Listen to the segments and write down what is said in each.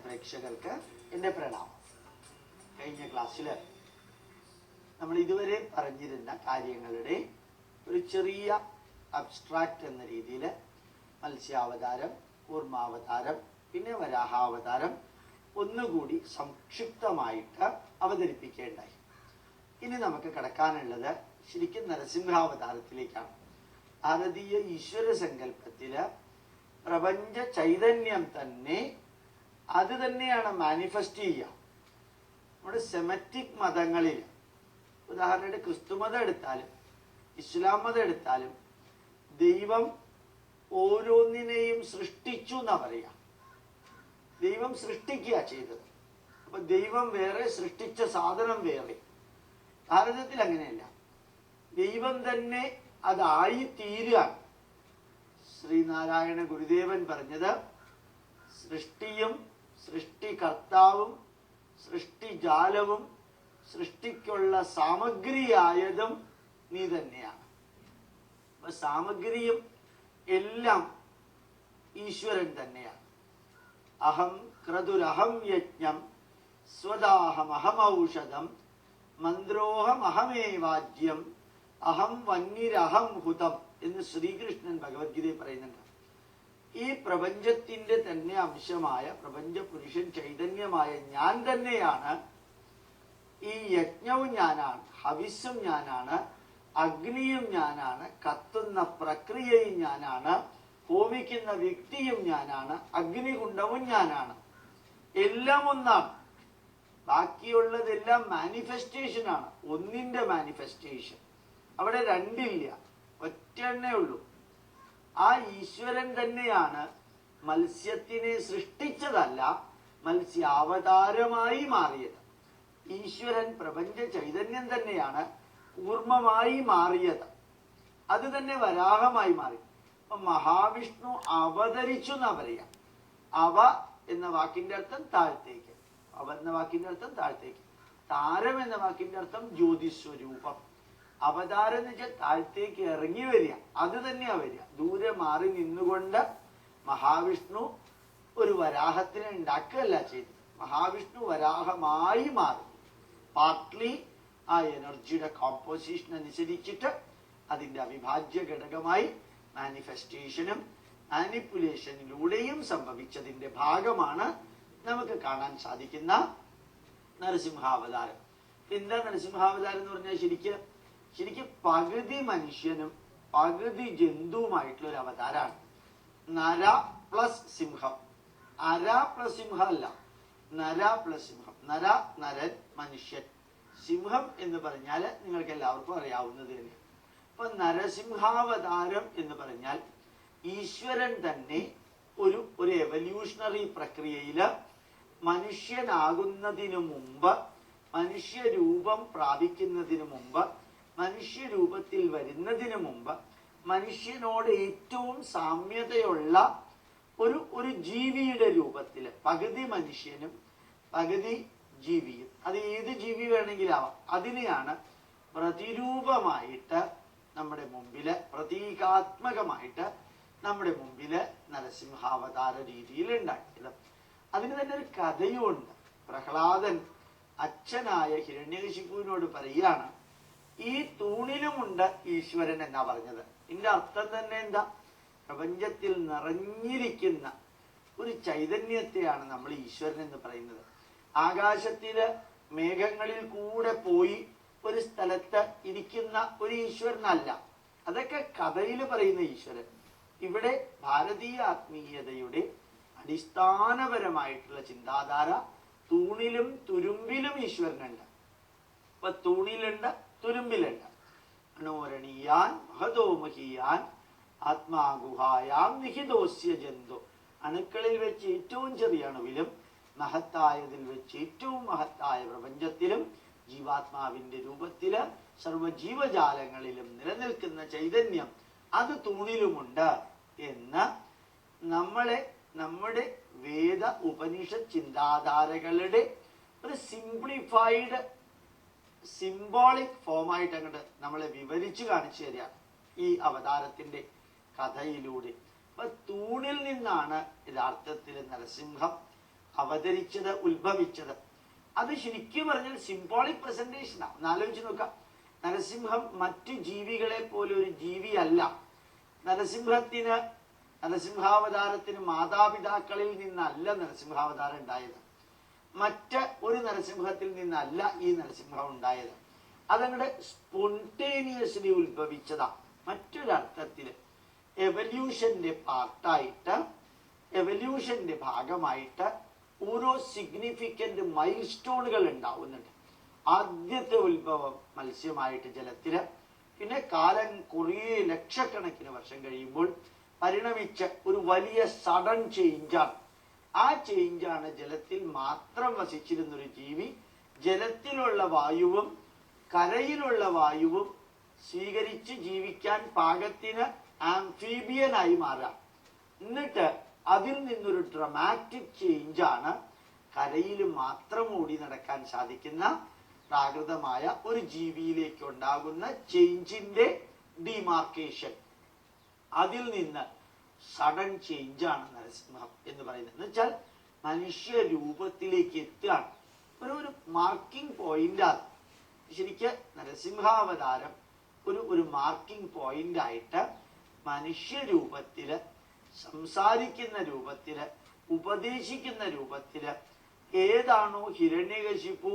പ്രേക്ഷകർക്ക് എൻ്റെ പ്രണാമം. കഴിഞ്ഞ ക്ലാസ്സിൽ നമ്മൾ ഇതുവരെ പറഞ്ഞിരുന്ന കാര്യങ്ങളുടെ ഒരു ചെറിയ അബ്സ്ട്രാക്റ്റ് എന്ന രീതിയിൽ മത്സ്യാവതാരം, കൂർമാവതാരം, പിന്നെ വരാഹാവതാരം ഒന്നുകൂടി സംക്ഷിപ്തമായിട്ട് അവതരിപ്പിക്കേണ്ടായി. ഇനി നമുക്ക് കടക്കാനുള്ളത് ശരിക്കും നരസിംഹാവതാരത്തിലേക്കാണ്. ഭാരതീയ ഈശ്വര സങ്കല്പത്തില് പ്രപഞ്ച ചൈതന്യം തന്നെ അത് തന്നെയാണ് മാനിഫെസ്റ്റ് ചെയ്യുക. നമ്മുടെ സെമറ്റിക് മതങ്ങളിൽ, ഉദാഹരണമായിട്ട് ക്രിസ്തുമതം എടുത്താലും ഇസ്ലാം മതം എടുത്താലും ദൈവം ഓരോന്നിനെയും സൃഷ്ടിച്ചു എന്നാ പറയുക. ദൈവം സൃഷ്ടിക്കുക ചെയ്തത്. അപ്പൊ ദൈവം വേറെ, സൃഷ്ടിച്ച സാധനം വേറെ. ഭാരതത്തിൽ അങ്ങനെയല്ല, ദൈവം തന്നെ അതായി തീരുകയാണ്. ശ്രീനാരായണ ഗുരുദേവൻ പറഞ്ഞത്, സൃഷ്ടിയും സൃഷ്ടികർത്താവും സൃഷ്ടിജാലവും സൃഷ്ടിക്കുള്ള സാമഗ്രിയായതും നീ തന്നെയാണ്. അപ്പൊ സാമഗ്രിയും എല്ലാം ഈശ്വരൻ തന്നെയാണ്. അഹം ക്രതുരഹം യജ്ഞം സ്വദാഹമഹമൗഷധം മന്ത്രോഹമഹമേവാജ്യം അഹം വന്യരഹം ഹുതം എന്ന് ശ്രീകൃഷ്ണൻ ഭഗവത്ഗീതയിൽ പറയുന്നുണ്ട്. ഈ പ്രപഞ്ചത്തിന്റെ തന്നെ അംശമായ പ്രപഞ്ച പുരുഷൻ ചൈതന്യമായ ഞാൻ തന്നെയാണ്. ഈ യജ്ഞവും ഞാനാണ്, ഹവിസ്സും ഞാനാണ്, അഗ്നിയും ഞാനാണ്, കത്തുന്ന പ്രക്രിയയും ഞാനാണ്, ഹോമിക്കുന്ന വ്യക്തിയും ഞാനാണ്, അഗ്നികുണ്ഡവും ഞാനാണ്. എല്ലാം ഒന്നാണ്. ബാക്കിയുള്ളതെല്ലാം മാനിഫെസ്റ്റേഷൻ ആണ്. ഒന്നിന്റെ മാനിഫെസ്റ്റേഷൻ. അവിടെ രണ്ടില്ല, ഒറ്റെണ്ണേ ഉള്ളൂ. ആ ഈശ്വരൻ തന്നെയാണ് മത്സ്യത്തിനെ സൃഷ്ടിച്ചതല്ല, മത്സ്യാവതാരമായി മാറിയത്. ഈശ്വരൻ പ്രപഞ്ച ചൈതന്യം തന്നെയാണ് കൂർമ്മമായി മാറിയത്. അത് തന്നെ വരാഹമായി മാറി. അപ്പൊ മഹാവിഷ്ണു അവതരിച്ചു എന്നാ പറയാ. അവ എന്ന വാക്കിന്റെ അർത്ഥം താഴത്തേക്ക്, അവ എന്ന വാക്കിന്റെ അർത്ഥം താഴത്തേക്ക്. താരം എന്ന വാക്കിന്റെ അർത്ഥം ജ്യോതിസ്വരൂപം. അവതാരം എന്ന് വെച്ചാൽ താഴത്തേക്ക് ഇറങ്ങി വരിക, അത് തന്നെയാ വരിക. ദൂരെ മാറി നിന്നുകൊണ്ട് മഹാവിഷ്ണു ഒരു വരാഹത്തിനെ ഉണ്ടാക്കുകയല്ല ചെയ്തത്. മഹാവിഷ്ണു വരാഹമായി മാറി. പാർട്ട്ലി ആ എനർജിയുടെ കോമ്പോസിഷൻ അനുസരിച്ചിട്ട് അതിന്റെ അവിഭാജ്യ ഘടകമായി മാനിഫെസ്റ്റേഷനും മാനിപ്പുലേഷനിലൂടെയും സംഭവിച്ചതിന്റെ ഭാഗമാണ് നമുക്ക് കാണാൻ സാധിക്കുന്ന നരസിംഹാവതാരം. എന്താ നരസിംഹാവതാരം എന്ന് പറഞ്ഞാൽ ശരിക്കും പകുതി മനുഷ്യനും പകുതി ജന്തുവുമായിട്ടുള്ള ഒരു അവതാരമാണ്. നര പ്ലസ് സിംഹം. അര പ്ലസ് സിംഹം അല്ല, നര പ്ലസ് സിംഹം. നര നരൻ, മനുഷ്യൻ. സിംഹം എന്ന് പറഞ്ഞാൽ നിങ്ങൾക്ക് എല്ലാവർക്കും അറിയാവുന്നത് തന്നെ. അപ്പൊ നരസിംഹാവതാരം എന്ന് പറഞ്ഞാൽ ഈശ്വരൻ തന്നെ ഒരു എവല്യൂഷണറി പ്രക്രിയയില് മനുഷ്യനാകുന്നതിനു മുമ്പ്, മനുഷ്യരൂപം പ്രാപിക്കുന്നതിന് മുമ്പ്, മനുഷ്യരൂപത്തിൽ വരുന്നതിന് മുമ്പ് മനുഷ്യനോട് ഏറ്റവും സാമ്യതയുള്ള ഒരു ജീവിയുടെ രൂപത്തില്, പകുതി മനുഷ്യനും പകുതി ജീവിയും, അത് ഏത് ജീവി വേണമെങ്കിലും ആവാം, അതിനെയാണ് പ്രതിരൂപമായിട്ട് നമ്മുടെ മുമ്പില്, പ്രതീകാത്മകമായിട്ട് നമ്മുടെ മുമ്പില് നരസിംഹാവതാര രീതിയിൽ ഉണ്ടാക്കിയത്. അതിന് തന്നെ ഒരു കഥയുമുണ്ട്. പ്രഹ്ലാദൻ അച്ഛനായ ഹിരണ്യകശിപുവിനോട് പറയുകയാണ്, ഈ തൂണിലുമുണ്ട് ഈശ്വരൻ എന്നാ പറഞ്ഞത്. ഇതിന്റെ അർത്ഥം തന്നെ എന്താ? പ്രപഞ്ചത്തിൽ നിറഞ്ഞിരിക്കുന്ന ഒരു ചൈതന്യത്തെയാണ് നമ്മൾ ഈശ്വരൻ എന്ന് പറയുന്നത്. ആകാശത്തില് മേഘങ്ങളിൽ കൂടെ പോയി ഒരു സ്ഥലത്ത് ഇരിക്കുന്ന ഒരു ഈശ്വരനല്ല. അതൊക്കെ കഥയിൽ പറയുന്ന ഈശ്വരൻ. ഇവിടെ ഭാരതീയ ആത്മീയതയുടെ അടിസ്ഥാനപരമായിട്ടുള്ള ചിന്താധാര തൂണിലും തുരുമ്പിലും ഈശ്വരനുണ്ട്. ഇപ്പൊ തൂണിലുണ്ട്, തുരുമ്പിലുണ്ട്. അണോരണീയാൻ മഹതോ മഹീയാൻ ആത്മാഗുഹായാം നിഹിതോസ്യ ജന്തു. അണുക്കളിൽ വെച്ച് ഏറ്റവും ചെറിയ അണുവിലും മഹത്തായതിൽ വെച്ച് ഏറ്റവും മഹത്തായ പ്രപഞ്ചത്തിലും ജീവാത്മാവിന്റെ രൂപത്തില് സർവജീവജാലങ്ങളിലും നിലനിൽക്കുന്ന ചൈതന്യം അത് തൂണിലുമുണ്ട് എന്ന് നമ്മുടെ വേദ ഉപനിഷത്ത് ചിന്താധാരകളുടെ ഒരു സിംപ്ലിഫൈഡ് സിംബോളിക് ഫോമായിട്ട് അങ്ങോട്ട് നമ്മളെ വിവരിച്ചു കാണിച്ചു തരികയാണ് ഈ അവതാരത്തിന്റെ കഥയിലൂടെ. അപ്പൊ തൂണിൽ നിന്നാണ് യഥാർത്ഥത്തിൽ നരസിംഹം അവതരിച്ചത്, ഉത്ഭവിച്ചത്. അത് ശരിക്കും പറഞ്ഞാൽ സിംബോളിക് പ്രസന്റേഷനാണ്. ഒന്ന് ആലോചിച്ച് നോക്കാം. നരസിംഹം മറ്റു ജീവികളെ പോലെ ഒരു ജീവിയല്ല. നരസിംഹാവതാരത്തിന് മാതാപിതാക്കളിൽ നിന്നല്ല നരസിംഹാവതാരം ഉണ്ടായത്. മറ്റ് ഒരു നരസിംഹത്തിൽ നിന്നല്ല ഈ നരസിംഹം ഉണ്ടായത്. അതങ്ങടെ സ്പോണ്ടേനിയസ്ലി ഉത്ഭവിച്ചതാ. മറ്റൊരർത്ഥത്തില് എവല്യൂഷന്റെ പാർട്ടായിട്ട്, എവല്യൂഷന്റെ ഭാഗമായിട്ട് ഓരോ സിഗ്നിഫിക്കന്റ് മൈൽ സ്റ്റോണുകൾ ഉണ്ടാവുന്നുണ്ട്. ആദ്യത്തെ ഉത്ഭവം മത്സ്യമായിട്ട് ജലത്തില്, പിന്നെ കാലം കുറേ ലക്ഷക്കണക്കിന് വർഷം കഴിയുമ്പോൾ പരിണമിച്ച ഒരു വലിയ സഡൻ ചേഞ്ചാണ്. ആ ചേഞ്ചാണ് ജലത്തിൽ മാത്രം വസിച്ചിരുന്നൊരു ജീവി ജലത്തിലുള്ള വായുവും കരയിലുള്ള വായുവും സ്വീകരിച്ച് ജീവിക്കാൻ പാകത്തിന് ആംഫീബിയനായി മാറാം. എന്നിട്ട് അതിൽ നിന്നൊരു ഡ്രമാറ്റിക് ചേഞ്ചാണ് കരയിൽ മാത്രം ഓടി നടക്കാൻ സാധിക്കുന്ന പ്രാകൃതമായ ഒരു ജീവിയിലേക്ക് ഉണ്ടാകുന്ന ചേഞ്ചിന്റെ ഡിമാർക്കേഷൻ. അതിൽ നിന്ന് സഡൻ ചേഞ്ചാണ് നരസിംഹം എന്ന് പറയുന്നത്. എന്ന് വെച്ചാൽ മനുഷ്യ രൂപത്തിലേക്ക് എത്തുകയാണ്. ഒരു മാർക്കിംഗ് പോയിന്റാണ് ശരിക്ക് നരസിംഹാവതാരം. ഒരു മാർക്കിംഗ് പോയിന്റ് ആയിട്ട് മനുഷ്യ രൂപത്തില്, സംസാരിക്കുന്ന രൂപത്തില്, ഉപദേശിക്കുന്ന രൂപത്തില് ഏതാണോ ഹിരണ്യകശിപു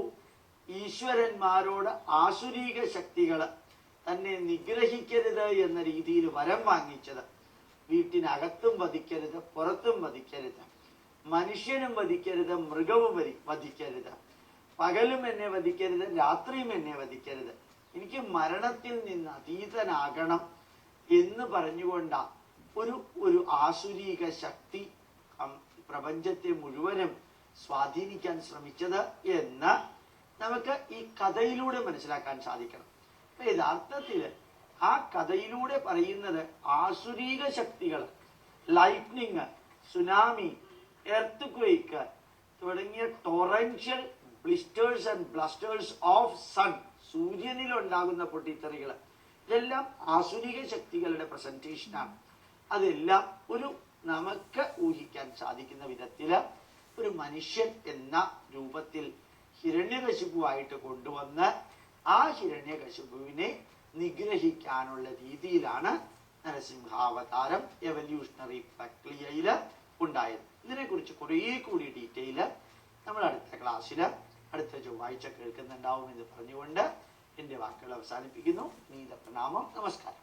ഈശ്വരന്മാരോട് ആസുരീക ശക്തികള് തന്നെ നിഗ്രഹിക്കരുത് എന്ന രീതിയിൽ വരം വാങ്ങിച്ചത്, വീട്ടിനകത്തും വധിക്കരുത്, പുറത്തും വധിക്കരുത്, മനുഷ്യനും വധിക്കരുത്, മൃഗവും വധിക്കരുത്, പകലും എന്നെ വധിക്കരുത്, രാത്രിയും എന്നെ വധിക്കരുത്, എനിക്ക് മരണത്തിൽ നിന്ന് അതീതനാകണം എന്ന് പറഞ്ഞുകൊണ്ടാ ഒരു ആസുരീക ശക്തി പ്രപഞ്ചത്തെ മുഴുവനും സ്വാധീനിക്കാൻ ശ്രമിച്ചത് എന്ന് നമുക്ക് ഈ കഥയിലൂടെ മനസ്സിലാക്കാൻ സാധിക്കണം. യഥാർത്ഥത്തില് ആ കഥയിലൂടെ പറയുന്നത് ആസുരീക ശക്തികൾ, ലൈറ്റ്നിങ്, സുനാമി, എർത്ത് ക്വേക്ക് തുടങ്ങിയ torrential blisters and blasters of sun, സൂര്യനിൽ ഉണ്ടാകുന്ന പൊട്ടിത്തെറികൾ, ഇതെല്ലാം ആസുരിക ശക്തികളുടെ പ്രസന്റേഷനാണ്. അതെല്ലാം നമുക്ക് ഊഹിക്കാൻ സാധിക്കുന്ന വിധത്തില് ഒരു മനുഷ്യൻ എന്ന രൂപത്തിൽ ഹിരണ്യകശിപുവായിട്ട് കൊണ്ടുവന്ന് ആ ഹിരണ്യകശിപുവിനെ നിഗ്രഹിക്കാനുള്ള രീതിയിലാണ് നരസിംഹാവതാരം എവല്യൂഷണറി പ്രക്രിയയിൽ ഉണ്ടായത്. ഇതിനെക്കുറിച്ച് കുറേ കൂടി ഡീറ്റെയില് നമ്മൾ അടുത്ത ക്ലാസ്സില് അടുത്ത ചൊവ്വാഴ്ച കേൾക്കുന്നുണ്ടാവും എന്ന് പറഞ്ഞുകൊണ്ട് എൻ്റെ വാക്കുകൾ അവസാനിപ്പിക്കുന്നു. നീത പ്രണാമം. നമസ്കാരം.